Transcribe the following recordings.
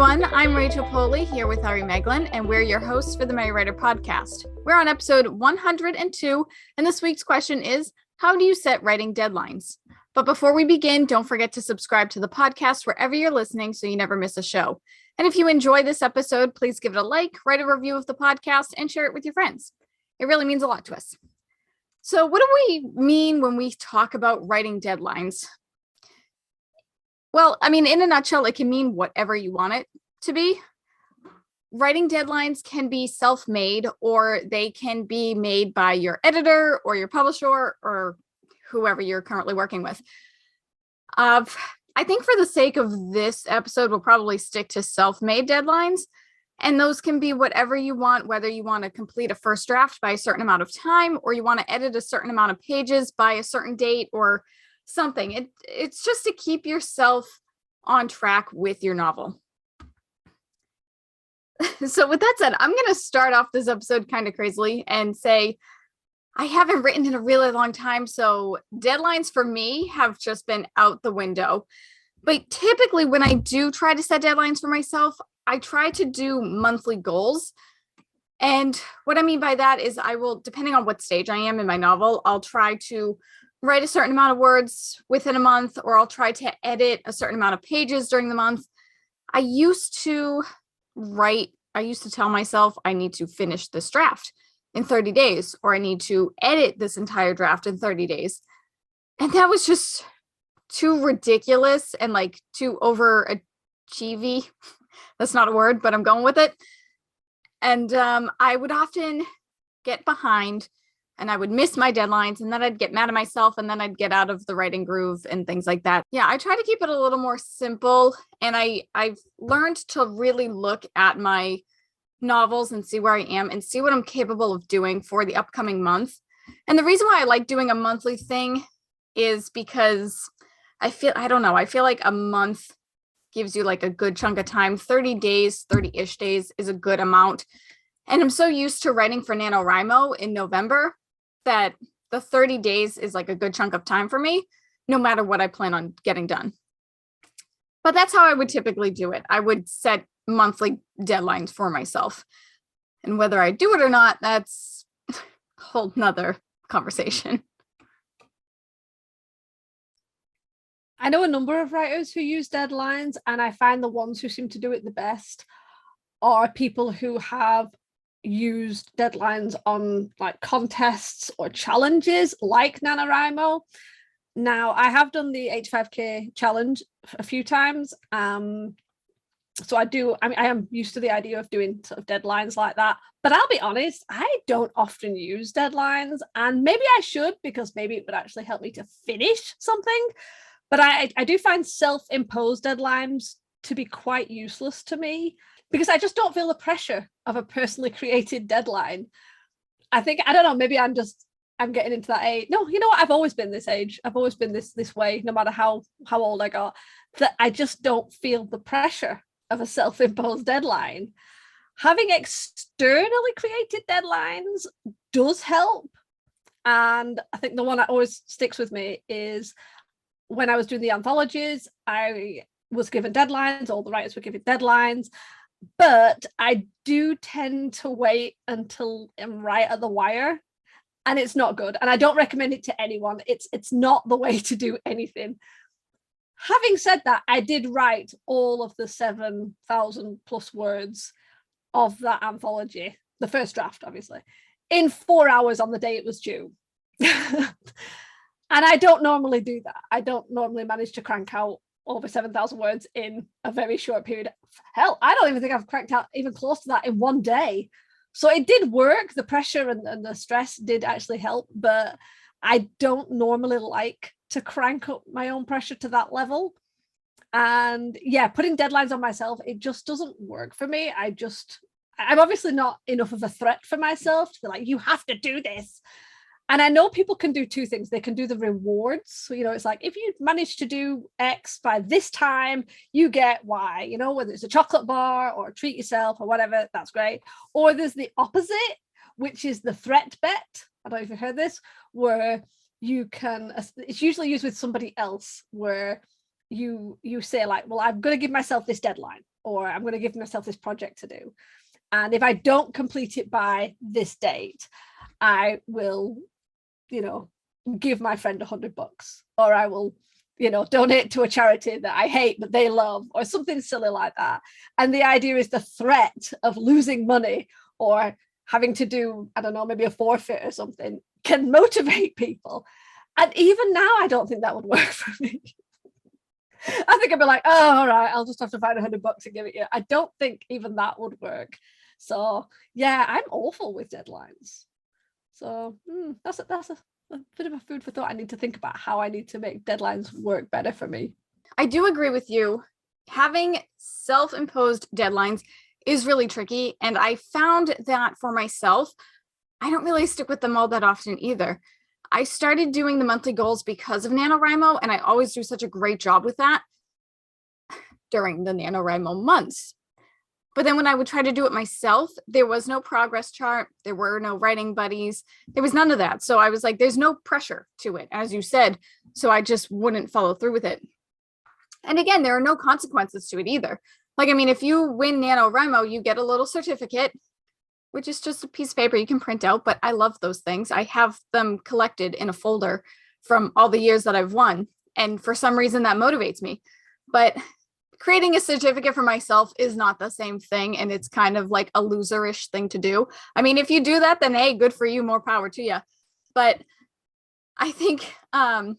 everyone, I'm Rachel Poley here with Ari Meghlen, and we're your hosts for the Merry Writer podcast. We're on episode 102, and this week's question is, how do you set writing deadlines? But before we begin, don't forget to subscribe to the podcast wherever you're listening so you never miss a show. And if you enjoy this episode, please give it a like, write a review of the podcast, and share it with your friends. It really means a lot to us. So what do we mean when we talk about writing deadlines? Well, I mean, in a nutshell, it can mean whatever you want it to be. Writing deadlines can be self-made, or they can be made by your editor or your publisher or whoever you're currently working with. I think for the sake of this episode, we'll probably stick to self-made deadlines. And those can be whatever you want, whether you want to complete a first draft by a certain amount of time, or you want to edit a certain amount of pages by a certain date or something. It's just to keep yourself on track with your novel. So with that said, I'm going to start off this episode kind of crazily and say I haven't written in a really long time, so deadlines for me have just been out the window. But typically when I do try to set deadlines for myself, I try to do monthly goals. And what I mean by that is I will, depending on what stage I am in my novel, I'll try to write a certain amount of words within a month, or I'll try to edit a certain amount of pages during the month. I used to tell myself I need to finish this draft in 30 days, or I need to edit this entire draft in 30 days. And that was just too ridiculous and like too overachievy. That's not a word, but I'm going with it. And I would often get behind and I would miss my deadlines, and then I'd get mad at myself, and then I'd get out of the writing groove and things like that. Yeah, I try to keep it a little more simple, and I've learned to really look at my novels and see where I am and see what I'm capable of doing for the upcoming month. And the reason why I like doing a monthly thing is because I feel like a month gives you like a good chunk of time. 30 days, 30-ish days is a good amount. And I'm so used to writing for NaNoWriMo in November that the 30 days is like a good chunk of time for me, no matter what I plan on getting done. But that's how I would typically do it. I would set monthly deadlines for myself. And whether I do it or not, that's a whole nother conversation. I know a number of writers who use deadlines, and I find the ones who seem to do it the best are people who have used deadlines on like contests or challenges like NaNoWriMo. Now, I have done the 85K challenge a few times. So I am used to the idea of doing sort of deadlines like that. But I'll be honest, I don't often use deadlines, and maybe I should, because maybe it would actually help me to finish something. But I do find self-imposed deadlines to be quite useless to me, because I just don't feel the pressure of a personally created deadline. I don't know, maybe I'm getting into that age. No, you know what? I've always been this age. I've always been this way, no matter how old I got, that I just don't feel the pressure of a self-imposed deadline. Having externally created deadlines does help. And I think the one that always sticks with me is when I was doing the anthologies, I was given deadlines, all the writers were given deadlines, but I do tend to wait until I'm right at the wire, and it's not good. And I don't recommend it to anyone. It's not the way to do anything. Having said that, I did write all of the 7,000 plus words of that anthology, the first draft, obviously, in 4 hours on the day it was due. And I don't normally do that. I don't normally manage to crank out over 7,000 words in a very short period. Hell, I don't even think I've cranked out even close to that in one day. So it did work. The pressure and the stress did actually help, but I don't normally like to crank up my own pressure to that level. And yeah, putting deadlines on myself, it just doesn't work for me. I'm obviously not enough of a threat for myself to be like, you have to do this. And I know people can do two things. They can do the rewards. So, it's like, if you manage to do X by this time, you get Y, whether it's a chocolate bar or treat yourself or whatever, that's great. Or there's the opposite, which is the threat bet. I don't know if you've heard this, where it's usually used with somebody else, where you say like, well, I'm going to give myself this deadline. or I'm going to give myself this project to do. And if I don't complete it by this date, I will, give my friend $100, or I will, donate to a charity that I hate but they love, or something silly like that. And the idea is the threat of losing money or having to do, I don't know, maybe a forfeit or something can motivate people. And even now, I don't think that would work for me. I think I'd be like, oh, all right, I'll just have to find $100 and give it you. I don't think even that would work. So yeah, I'm awful with deadlines. So that's a bit of a food for thought. I need to think about how I need to make deadlines work better for me. I do agree with you. Having self-imposed deadlines is really tricky. And I found that for myself, I don't really stick with them all that often either. I started doing the monthly goals because of NaNoWriMo, and I always do such a great job with that during the NaNoWriMo months. But then when I would try to do it myself, there was no progress chart. There were no writing buddies. There was none of that. So I was like, there's no pressure to it, as you said. So I just wouldn't follow through with it. And again, there are no consequences to it either. Like, I mean, if you win NaNoWriMo, you get a little certificate, which is just a piece of paper you can print out. But I love those things. I have them collected in a folder from all the years that I've won. And for some reason that motivates me. But creating a certificate for myself is not the same thing. And it's kind of like a loserish thing to do. I mean, if you do that, then hey, good for you, more power to you. But I think I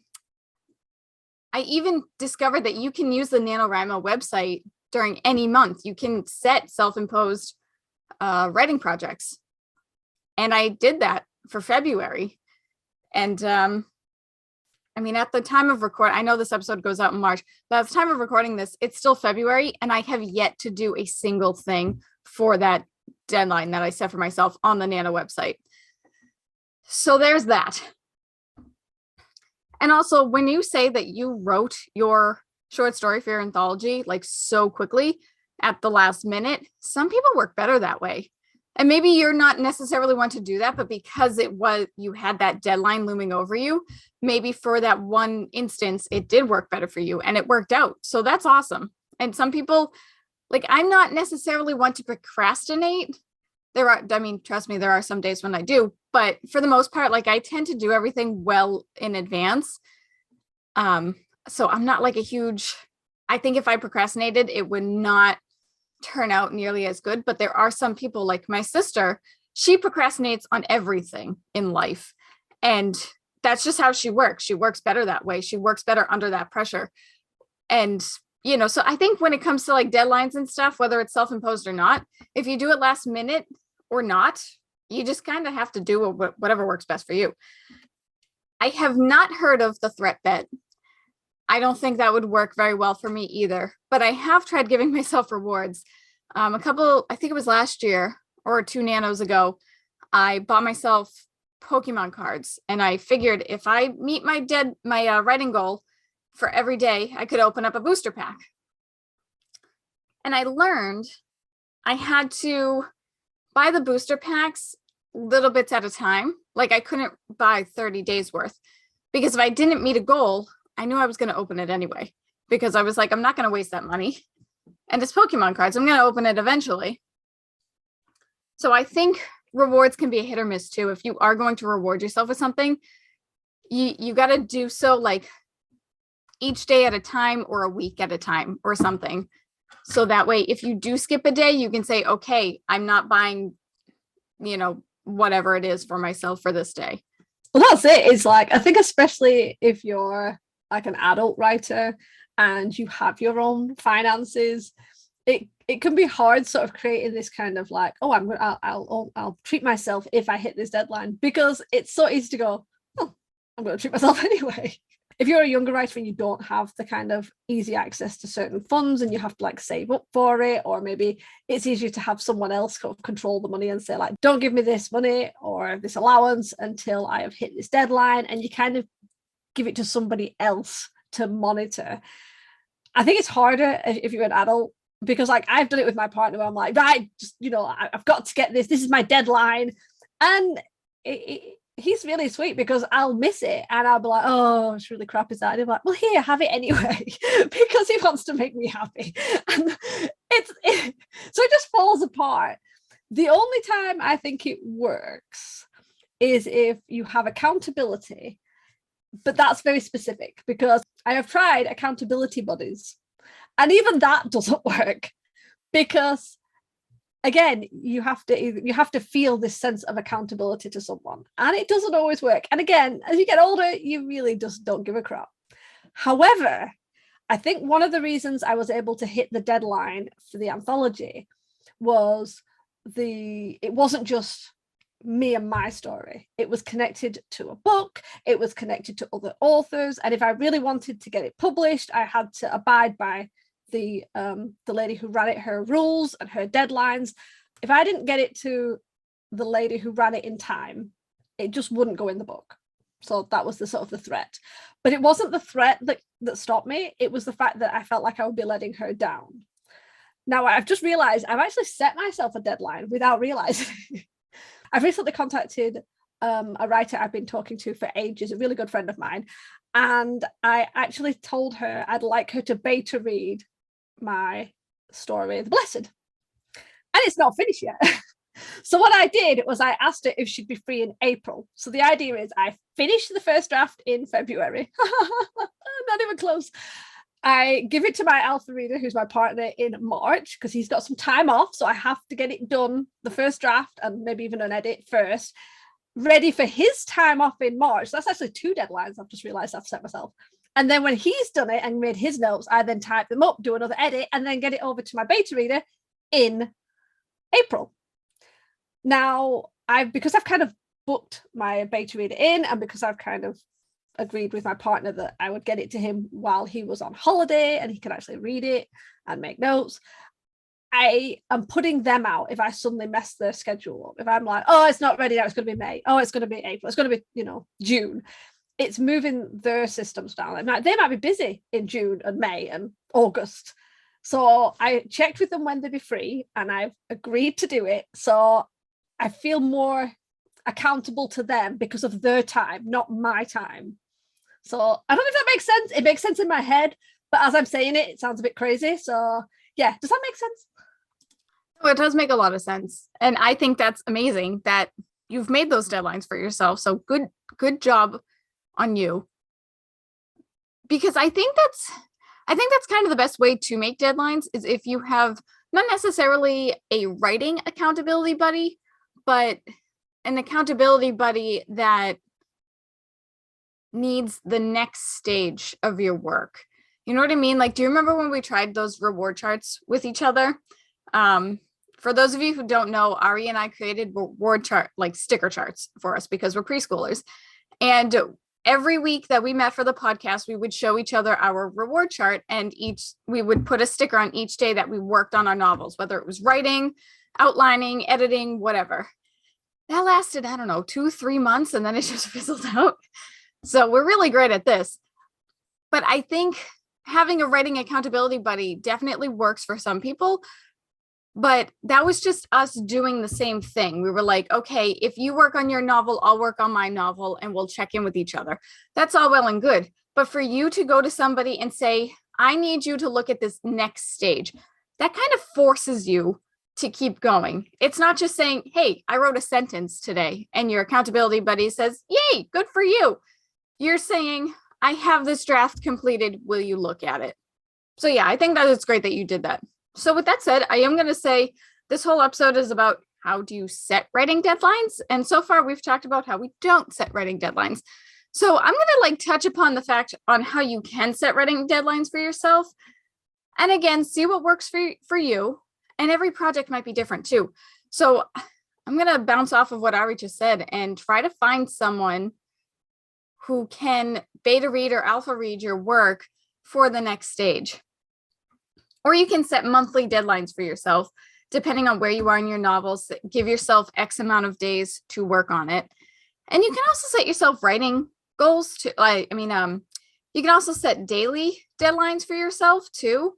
even discovered that you can use the NaNoWriMo website during any month. You can set self-imposed writing projects. And I did that for February. And I mean, at the time of record, I know this episode goes out in March, but at the time of recording this, it's still February, and I have yet to do a single thing for that deadline that I set for myself on the Nano website. So there's that. And also, when you say that you wrote your short story for your anthology like so quickly at the last minute, some people work better that way. And maybe you're not necessarily want to do that, but because you had that deadline looming over you, maybe for that one instance, it did work better for you and it worked out. So that's awesome. And some people, like, I'm not necessarily want to procrastinate. Trust me, there are some days when I do, but for the most part, like, I tend to do everything well in advance. So I'm not like I think if I procrastinated, it would not turn out nearly as good. But there are some people, like my sister, she procrastinates on everything in life. And that's just how she works. She works better that way. She works better under that pressure. And, so I think when it comes to like deadlines and stuff, whether it's self-imposed or not, if you do it last minute or not, you just kind of have to do whatever works best for you. I have not heard of the threat bet. I don't think that would work very well for me either, but I have tried giving myself rewards. I think it was last year or 2 nanos ago, I bought myself Pokemon cards, and I figured if I meet my writing goal for every day, I could open up a booster pack. And I learned I had to buy the booster packs little bits at a time. Like, I couldn't buy 30 days worth, because if I didn't meet a goal, I knew I was going to open it anyway, because I was like, I'm not going to waste that money. And it's Pokemon cards. I'm going to open it eventually. So I think rewards can be a hit or miss too. If you are going to reward yourself with something, you got to do so like each day at a time or a week at a time or something. So that way, if you do skip a day, you can say, okay, I'm not buying, whatever it is for myself for this day. Well, that's it. It's like, I think especially if you're like an adult writer and you have your own finances, it can be hard sort of creating this kind of like, oh, I'll treat myself if I hit this deadline, because it's so easy to go, oh, I'm going to treat myself anyway. If you're a younger writer and you don't have the kind of easy access to certain funds and you have to like save up for it, or maybe it's easier to have someone else sort of control the money and say like, don't give me this money or this allowance until I have hit this deadline, and you kind of give it to somebody else to monitor. I think it's harder if you're an adult, because like I've done it with my partner where I'm like, right, just, I've got to get this is my deadline. And he's really sweet because I'll miss it and I'll be like, oh, it's really crap, is that? And he'll be like, well, here, have it anyway, because he wants to make me happy. And so it just falls apart. The only time I think it works is if you have accountability, but that's very specific because I have tried accountability buddies and even that doesn't work because again, you have to feel this sense of accountability to someone, and it doesn't always work. And again, as you get older, you really just don't give a crap. However, I think one of the reasons I was able to hit the deadline for the anthology was it wasn't just me and my story. It was connected to a book, it was connected to other authors, and if I really wanted to get it published, I had to abide by the lady who ran it, her rules and her deadlines. If I didn't get it to the lady who ran it in time, it just wouldn't go in the book. So that was the sort of the threat. But it wasn't the threat that stopped me. It was the fact that I felt like I would be letting her down. Now I've just realized I've actually set myself a deadline without realizing. I've recently contacted a writer I've been talking to for ages, a really good friend of mine. And I actually told her I'd like her to beta read my story, The Blessed, and it's not finished yet. So what I did was I asked her if she'd be free in April. So the idea is I finished the first draft in February. Not even close. I give it to my alpha reader, who's my partner, in March because he's got some time off, so I have to get it done, the first draft and maybe even an edit first, ready for his time off in March. That's actually 2 deadlines I've just realized I've set myself. And then when he's done it and made his notes, I then type them up, do another edit, and then get it over to my beta reader in April. Now, because I've kind of booked my beta reader in, and because I've kind of agreed with my partner that I would get it to him while he was on holiday and he could actually read it and make notes, I am putting them out if I suddenly mess their schedule up. If I'm like, oh, it's not ready now, it's going to be May. Oh, it's going to be April. It's going to be, June. It's moving their systems down. They might be busy in June and May and August. So I checked with them when they'd be free and I've agreed to do it. So I feel more accountable to them because of their time, not my time. So I don't know if that makes sense. It makes sense in my head, but as I'm saying it, it sounds a bit crazy. So yeah, does that make sense? Oh, it does make a lot of sense. And I think that's amazing that you've made those deadlines for yourself. So good job on you. Because I think that's kind of the best way to make deadlines is if you have not necessarily a writing accountability buddy, but an accountability buddy that needs the next stage of your work. You know what I mean? Like, do you remember when we tried those reward charts with each other? For those of you who don't know, Ari and I created reward chart, like sticker charts for us because we're preschoolers. And every week that we met for the podcast, we would show each other our reward chart and we would put a sticker on each day that we worked on our novels, whether it was writing, outlining, editing, whatever. That lasted, I don't know, 2-3 months, and then it just fizzled out. So we're really great at this. But I think having a writing accountability buddy definitely works for some people. But that was just us doing the same thing. We were like, okay, if you work on your novel, I'll work on my novel and we'll check in with each other. That's all well and good. But for you to go to somebody and say, I need you to look at this next stage, that kind of forces you to keep going. It's not just saying, hey, I wrote a sentence today, and your accountability buddy says, yay, good for you. You're saying, I have this draft completed. Will you look at it? So yeah, I think that it's great that you did that. So with that said, I am going to say this whole episode is about how do you set writing deadlines? And so far we've talked about how we don't set writing deadlines. So I'm going to touch upon the fact on how you can set writing deadlines for yourself. And again, see what works for you. And every project might be different too. So I'm going to bounce off of what Ari just said and try to find someone who can beta read or alpha read your work for the next stage. Or you can set monthly deadlines for yourself, depending on where you are in your novels. Give yourself X amount of days to work on it. And you can also set yourself writing goals to you can also set daily deadlines for yourself too.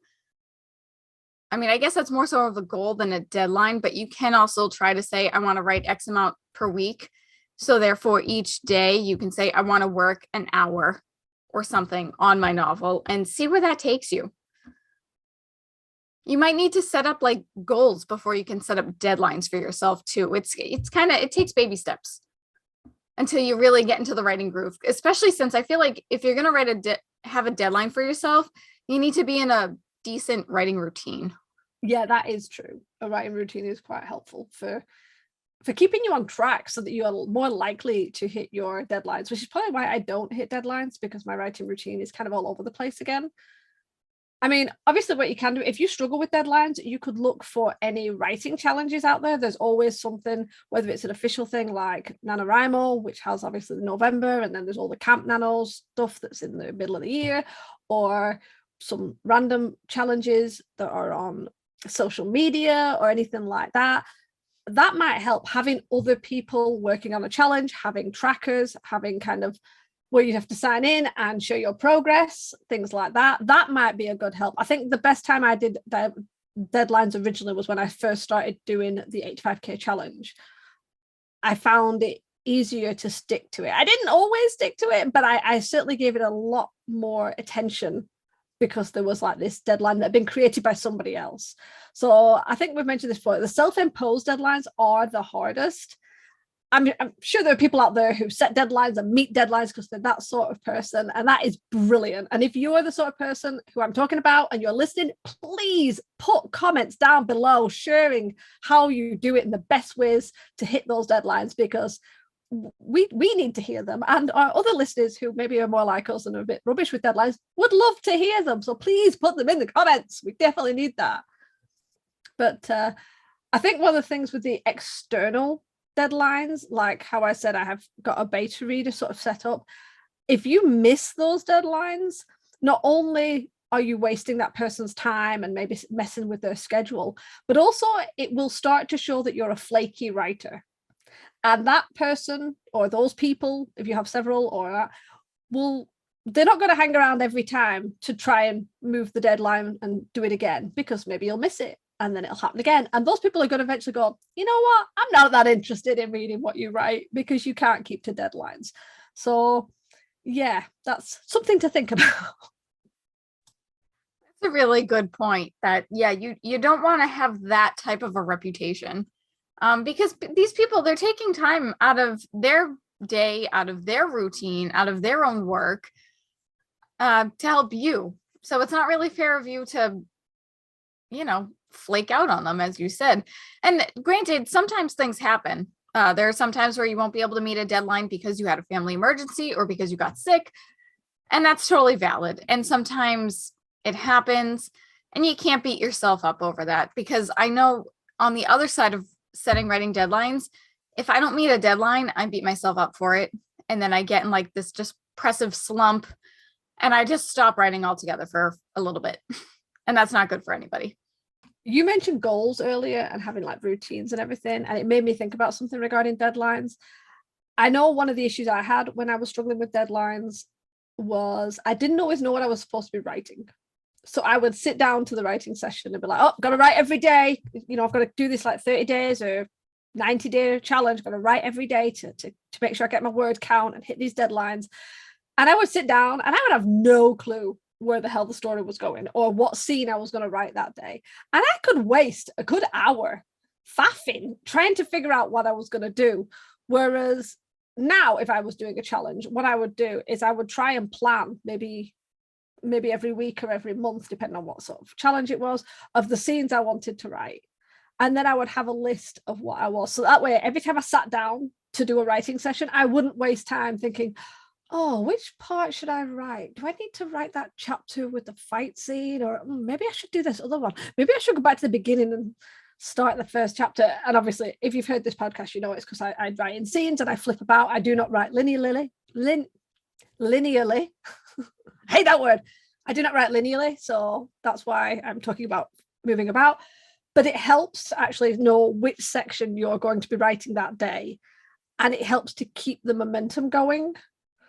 I guess that's more so of a goal than a deadline, but you can also try to say, I want to write X amount per week. So therefore, each day you can say, I want to work an hour or something on my novel and see where that takes you. You might need to set up like goals before you can set up deadlines for yourself too. It's kind of, it takes baby steps until you really get into the writing groove, especially since I feel like if you're going to have a deadline for yourself, you need to be in a decent writing routine. Yeah, that is true. A writing routine is quite helpful for keeping you on track so that you are more likely to hit your deadlines, which is probably why I don't hit deadlines, because my writing routine is kind of all over the place again. I mean, obviously what you can do, if you struggle with deadlines, you could look for any writing challenges out there. There's always something, whether it's an official thing like NaNoWriMo, which has obviously the November, and then there's all the Camp Nanos stuff that's in the middle of the year, or some random challenges that are on social media or anything like that. That might help, having other people working on a challenge, having trackers, having kind of where you have to sign in and show your progress, things like that. That might be a good help. I think the best time I did deadlines originally was when I first started doing the 85K challenge. I found it easier to stick to it. I didn't always stick to it, but I certainly gave it a lot more attention because there was like this deadline that had been created by somebody else. So I think we've mentioned this before. The self-imposed deadlines are the hardest. I'm sure there are people out there who set deadlines and meet deadlines because they're that sort of person, and that is brilliant. And if you're the sort of person who I'm talking about and you're listening, please put comments down below sharing how you do it in the best ways to hit those deadlines, because we need to hear them, and our other listeners who maybe are more like us and are a bit rubbish with deadlines would love to hear them. So please put them in the comments. We definitely need that. But I think one of the things with the external deadlines, like how I said I have got a beta reader sort of set up, if you miss those deadlines, not only are you wasting that person's time and maybe messing with their schedule, but also it will start to show that you're a flaky writer. And that person, or those people, if you have several, or that, they're not going to hang around every time to try and move the deadline and do it again, because maybe you'll miss it and then it'll happen again. And those people are going to eventually go, you know what, I'm not that interested in reading what you write, because you can't keep to deadlines. So yeah, that's something to think about. That's a really good point. That, yeah, you don't want to have that type of a reputation. Because these people, they're taking time out of their day, out of their routine, out of their own work to help you. So it's not really fair of you to, flake out on them, as you said. And granted, sometimes things happen. There are some times where you won't be able to meet a deadline because you had a family emergency or because you got sick. And that's totally valid. And sometimes it happens and you can't beat yourself up over that, because I know on the other side of setting writing deadlines, if I don't meet a deadline, I beat myself up for it, and then I get in like this just depressive slump, and I just stop writing altogether for a little bit, and that's not good for anybody. You mentioned goals earlier and having like routines and everything, and it made me think about something regarding deadlines. I know one of the issues I had when I was struggling with deadlines was I didn't always know what I was supposed to be writing. So I would sit down to the writing session and be like, oh, I've got to write every day. I've got to do this like 30 days or 90-day challenge. I've got to write every day to make sure I get my word count and hit these deadlines. And I would sit down and I would have no clue where the hell the story was going or what scene I was going to write that day. And I could waste a good hour faffing trying to figure out what I was going to do. Whereas now, if I was doing a challenge, what I would do is I would try and plan maybe every week or every month, depending on what sort of challenge it was, of the scenes I wanted to write. And then I would have a list of what I was. So that way, every time I sat down to do a writing session, I wouldn't waste time thinking, oh, which part should I write? Do I need to write that chapter with the fight scene? Or maybe I should do this other one. Maybe I should go back to the beginning and start the first chapter. And obviously, if you've heard this podcast, you know it's because I write in scenes and I flip about. I do not write linearly. I hate that word. I do not write linearly, so that's why I'm talking about moving about. But it helps to actually know which section you're going to be writing that day, and it helps to keep the momentum going.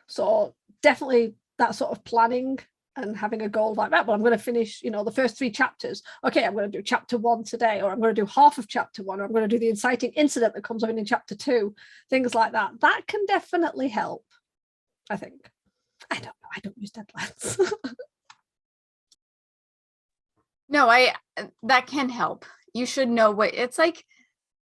So definitely that sort of planning and having a goal like that. Well, I'm going to finish, the first 3 chapters. Okay, I'm going to do chapter 1 today, or I'm going to do half of chapter 1, or I'm going to do the inciting incident that comes up in chapter 2, things like that. That can definitely help, I think. I don't know. I don't use deadlines. No, that can help. You should know what it's like.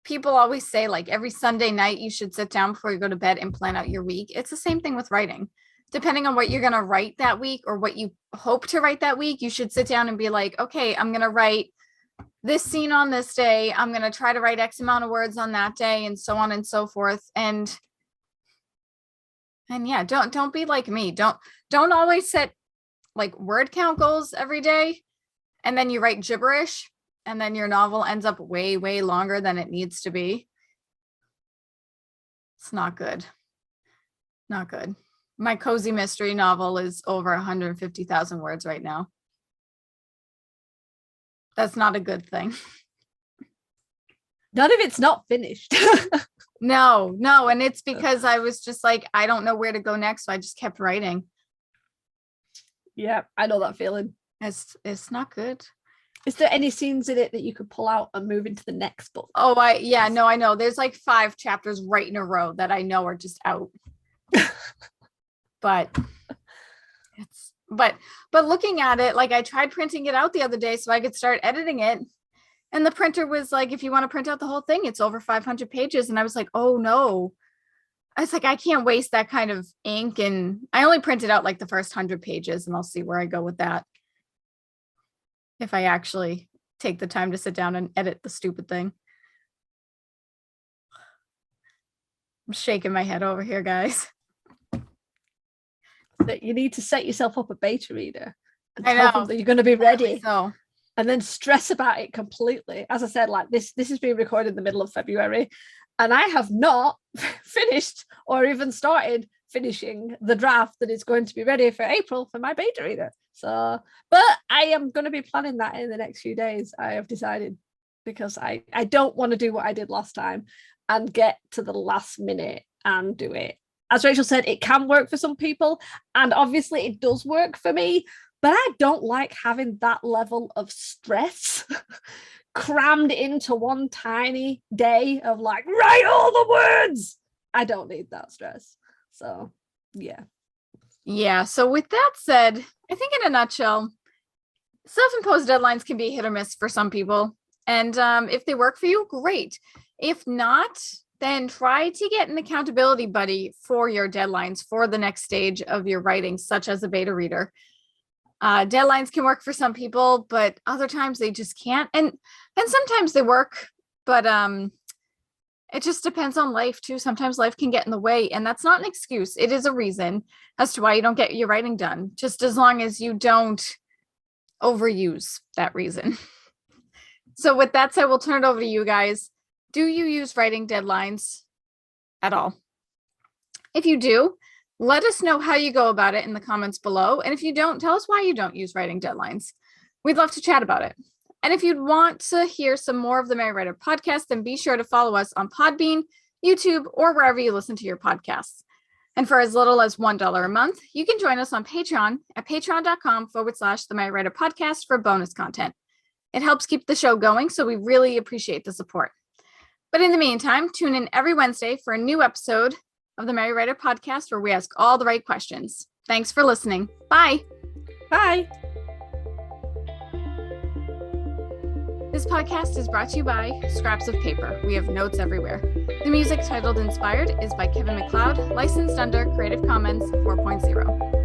People always say, like, every Sunday night you should sit down before you go to bed and plan out your week. It's the same thing with writing. Depending on what you're going to write that week or what you hope to write that week, you should sit down and be like, okay, I'm going to write this scene on this day. I'm going to try to write X amount of words on that day, and so on and so forth. And yeah, don't be like me. Don't always set like word count goals every day, and then you write gibberish, and then your novel ends up way, way longer than it needs to be. It's not good. Not good. My cozy mystery novel is over 150,000 words right now. That's not a good thing. Not if it's not finished. No. And it's because I was just like, I don't know where to go next. So I just kept writing. Yeah, I know that feeling. It's not good. Is there any scenes in it that you could pull out and move into the next book? Oh, I know. There's like 5 chapters right in a row that I know are just out. But looking at it, like I tried printing it out the other day so I could start editing it. And the printer was like, if you want to print out the whole thing, it's over 500 pages. And I was like, oh no. I was like, I can't waste that kind of ink. And I only printed out like the first 100 pages, and I'll see where I go with that. If I actually take the time to sit down and edit the stupid thing. I'm shaking my head over here, guys. That you need to set yourself up a beta reader and I tell know them that you're going to be ready. So, and then stress about it completely. As I said, like this is being recorded in the middle of February, and I have not finished or even started finishing the draft that is going to be ready for April for my beta reader. So, but I am going to be planning that in the next few days. I have decided, because I don't want to do what I did last time and get to the last minute and do it. As Rachel said, it can work for some people, and obviously it does work for me, but I don't like having that level of stress crammed into one tiny day of like, write all the words. I don't need that stress. So, yeah. Yeah. So with that said, I think in a nutshell, self-imposed deadlines can be hit or miss for some people. And if they work for you, great. If not, then try to get an accountability buddy for your deadlines for the next stage of your writing, such as a beta reader. Deadlines can work for some people, but other times they just can't. And sometimes they work, but it just depends on life too. Sometimes life can get in the way, and that's not an excuse. It is a reason as to why you don't get your writing done, just as long as you don't overuse that reason. So with that said, we'll turn it over to you guys. Do you use writing deadlines at all? If you do, let us know how you go about it in the comments below. And if you don't, tell us why you don't use writing deadlines. We'd love to chat about it. And if you'd want to hear some more of the Merry Writer podcast, then be sure to follow us on Podbean, YouTube, or wherever you listen to your podcasts. And for as little as $1 a month, you can join us on Patreon at patreon.com/the Merry Writer podcast for bonus content. It helps keep the show going, so we really appreciate the support. But in the meantime, tune in every Wednesday for a new episode of the Merry Writer podcast, where we ask all the right questions. Thanks for listening. Bye. Bye. This podcast is brought to you by Scraps of Paper. We have notes everywhere. The music titled Inspired is by Kevin MacLeod, licensed under Creative Commons 4.0.